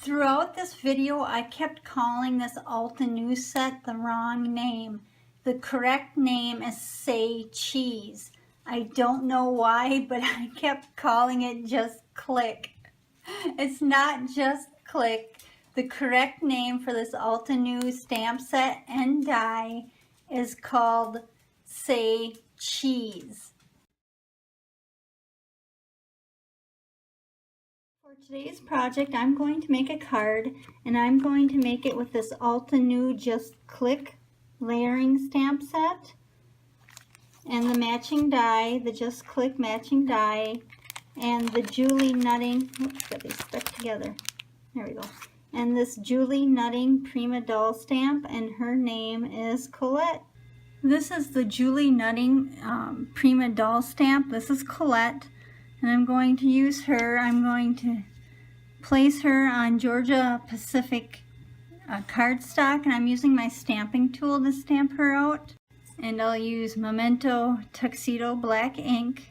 Throughout this video, I kept calling this Altenew set the wrong name. The correct name is Say Cheese. I don't know why, but I kept calling it just Click. It's not just Click. The correct name for this Altenew stamp set and die is called Say Cheese. For today's project, I'm going to make a card, and I'm going to make it with this Altenew Just Click layering stamp set and the matching die, the Just Click matching die, and the Julie Nutting, oops, got these stuck together, there we go, and this Julie Nutting Prima doll stamp, and her name is Collette. This is the Julie Nutting Prima doll stamp. This is Collette. And I'm going to use her. I'm going to place her on Georgia Pacific cardstock, and I'm using my stamping tool to stamp her out. And I'll use Memento Tuxedo black ink.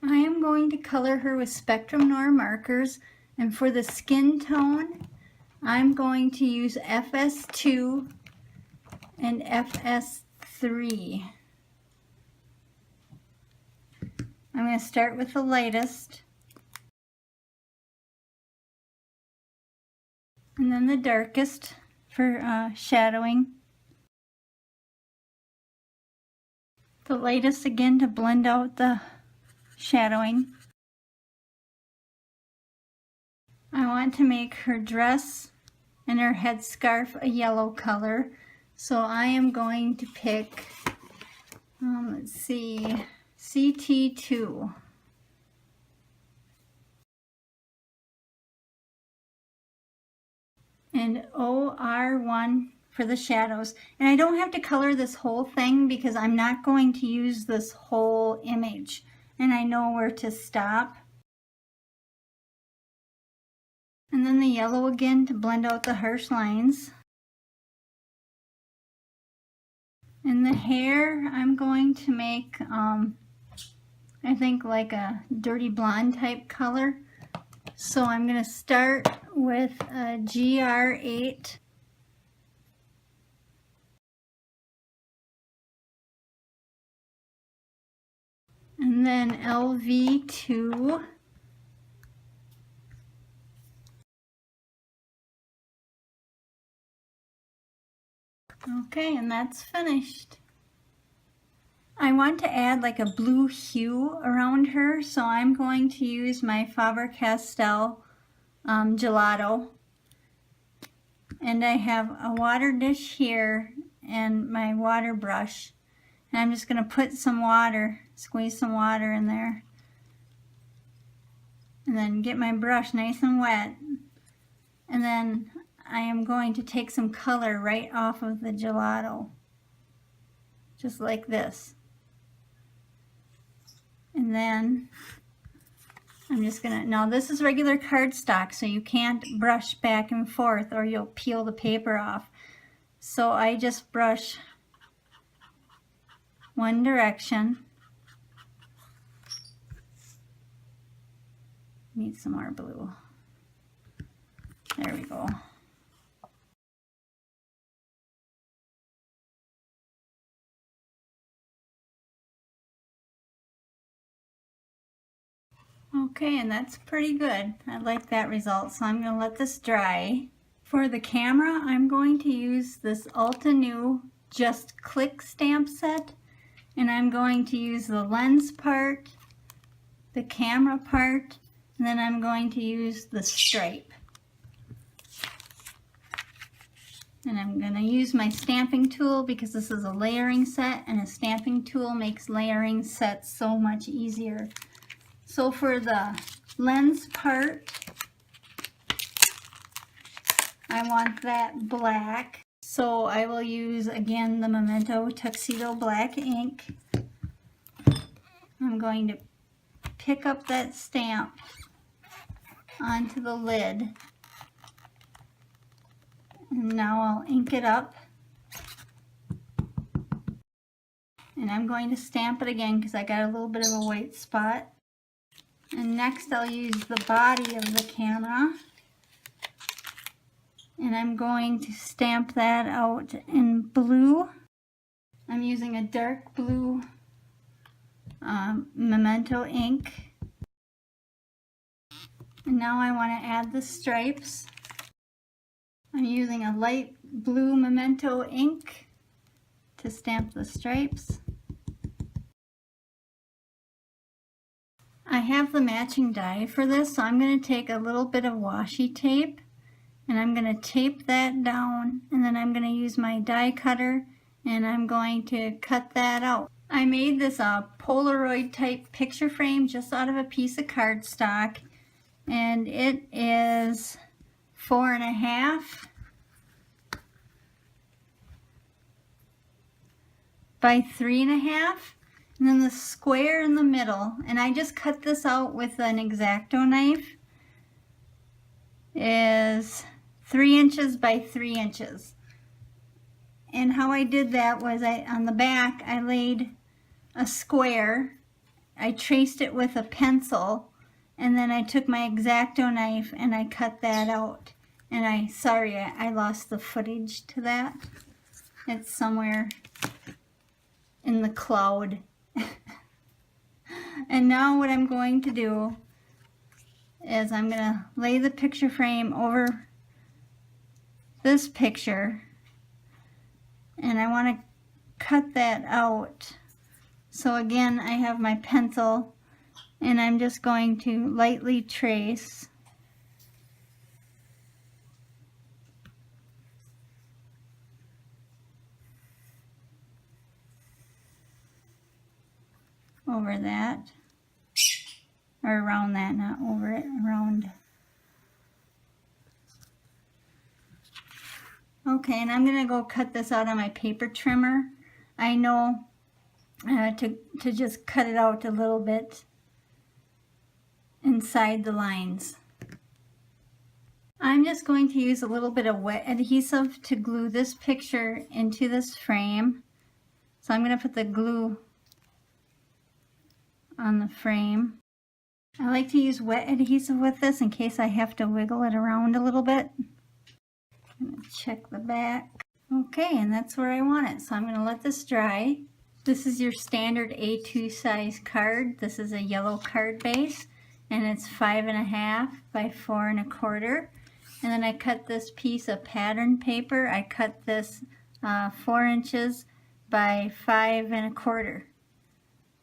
I am going to color her with Spectrum Noir markers, and for the skin tone, I'm going to use FS2 and FS3. I'm going to start with the lightest, and then the darkest for shadowing. The lightest again to blend out the shadowing. I want to make her dress and her headscarf a yellow color, so I am going to pick, let's see, CT2. And OR1 for the shadows. And I don't have to color this whole thing because I'm not going to use this whole image, and I know where to stop. And then the yellow again to blend out the harsh lines. And the hair, I'm going to make, I think like a dirty blonde type color. So I'm going to start with a GR8. And then LV2. Okay, and that's finished. I want to add like a blue hue around her, so I'm going to use my Faber-Castell gelato. And I have a water dish here and my water brush. And I'm just going to put some water, squeeze some water in there. And then get my brush nice and wet. And then I am going to take some color right off of the gelato, just like this. And then I'm just gonna, now this is regular cardstock, so you can't brush back and forth or you'll peel the paper off. So I just brush one direction. Need some more blue. There we go. Okay, and that's pretty good. I like that result, so I'm going to let this dry. For the camera, I'm going to use this Altenew Just Click stamp set, and I'm going to use the lens part, the camera part, and then I'm going to use the stripe. And I'm going to use my stamping tool because this is a layering set, and a stamping tool makes layering sets so much easier. So for the lens part, I want that black. So I will use again the Memento Tuxedo black ink. I'm going to pick up that stamp onto the lid. And now I'll ink it up. And I'm going to stamp it again because I got a little bit of a white spot. And next I'll use the body of the camera. And I'm going to stamp that out in blue. I'm using a dark blue Memento ink. And now I want to add the stripes. I'm using a light blue Memento ink to stamp the stripes. I have the matching die for this, so I'm going to take a little bit of washi tape and I'm going to tape that down, and then I'm going to use my die cutter and I'm going to cut that out. I made this Polaroid type picture frame just out of a piece of cardstock, and it is 4.5 by 3.5, and then the square in the middle, and I just cut this out with an X-Acto knife, is 3 inches by 3 inches. And how I did that was on the back I laid a square, I traced it with a pencil, and then I took my X-Acto knife and I cut that out. And I lost the footage to that. It's somewhere in the cloud. And now what I'm going to do is I'm going to lay the picture frame over this picture, and I want to cut that out. So again, I have my pencil and I'm just going to lightly trace over that, or around that, not over it, around. Okay, and I'm going to go cut this out on my paper trimmer. I know to just cut it out a little bit inside the lines. I'm just going to use a little bit of wet adhesive to glue this picture into this frame. So I'm going to put the glue on the frame. I like to use wet adhesive with this in case I have to wiggle it around a little bit. I'm going to check the back. Okay, and that's where I want it. So I'm going to let this dry. This is your standard A2 size card. This is a yellow card base, and it's 5.5 by 4.25. And then I cut this piece of pattern paper. I cut this 4 inches by 5.25.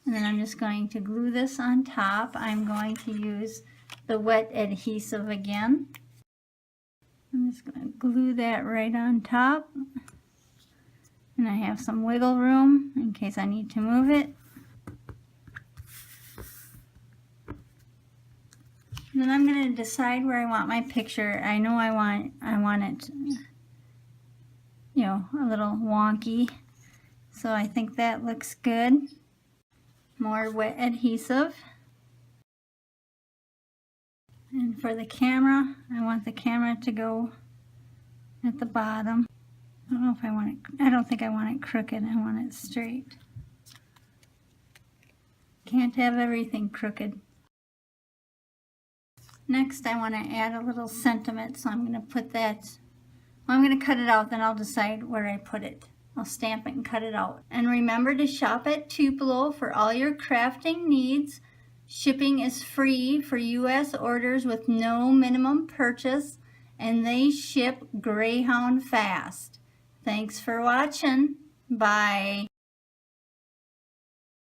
And then I'm just going to glue this on top. I'm going to use the wet adhesive again. I'm just going to glue that right on top. And I have some wiggle room in case I need to move it. And then I'm going to decide where I want my picture. I know I want it, you know, a little wonky. So I think that looks good. More wet adhesive. And for the camera, I want the camera to go at the bottom. I don't know if I want it, I don't think I want it crooked, I want it straight. Can't have everything crooked. Next I want to add a little sentiment, so I'm going to put that, well, I'm going to cut it out, then I'll decide where I put it. I'll stamp it and cut it out. And remember to shop at Tupelo for all your crafting needs. Shipping is free for U.S. orders with no minimum purchase, and they ship Greyhound fast. Thanks for watching. Bye.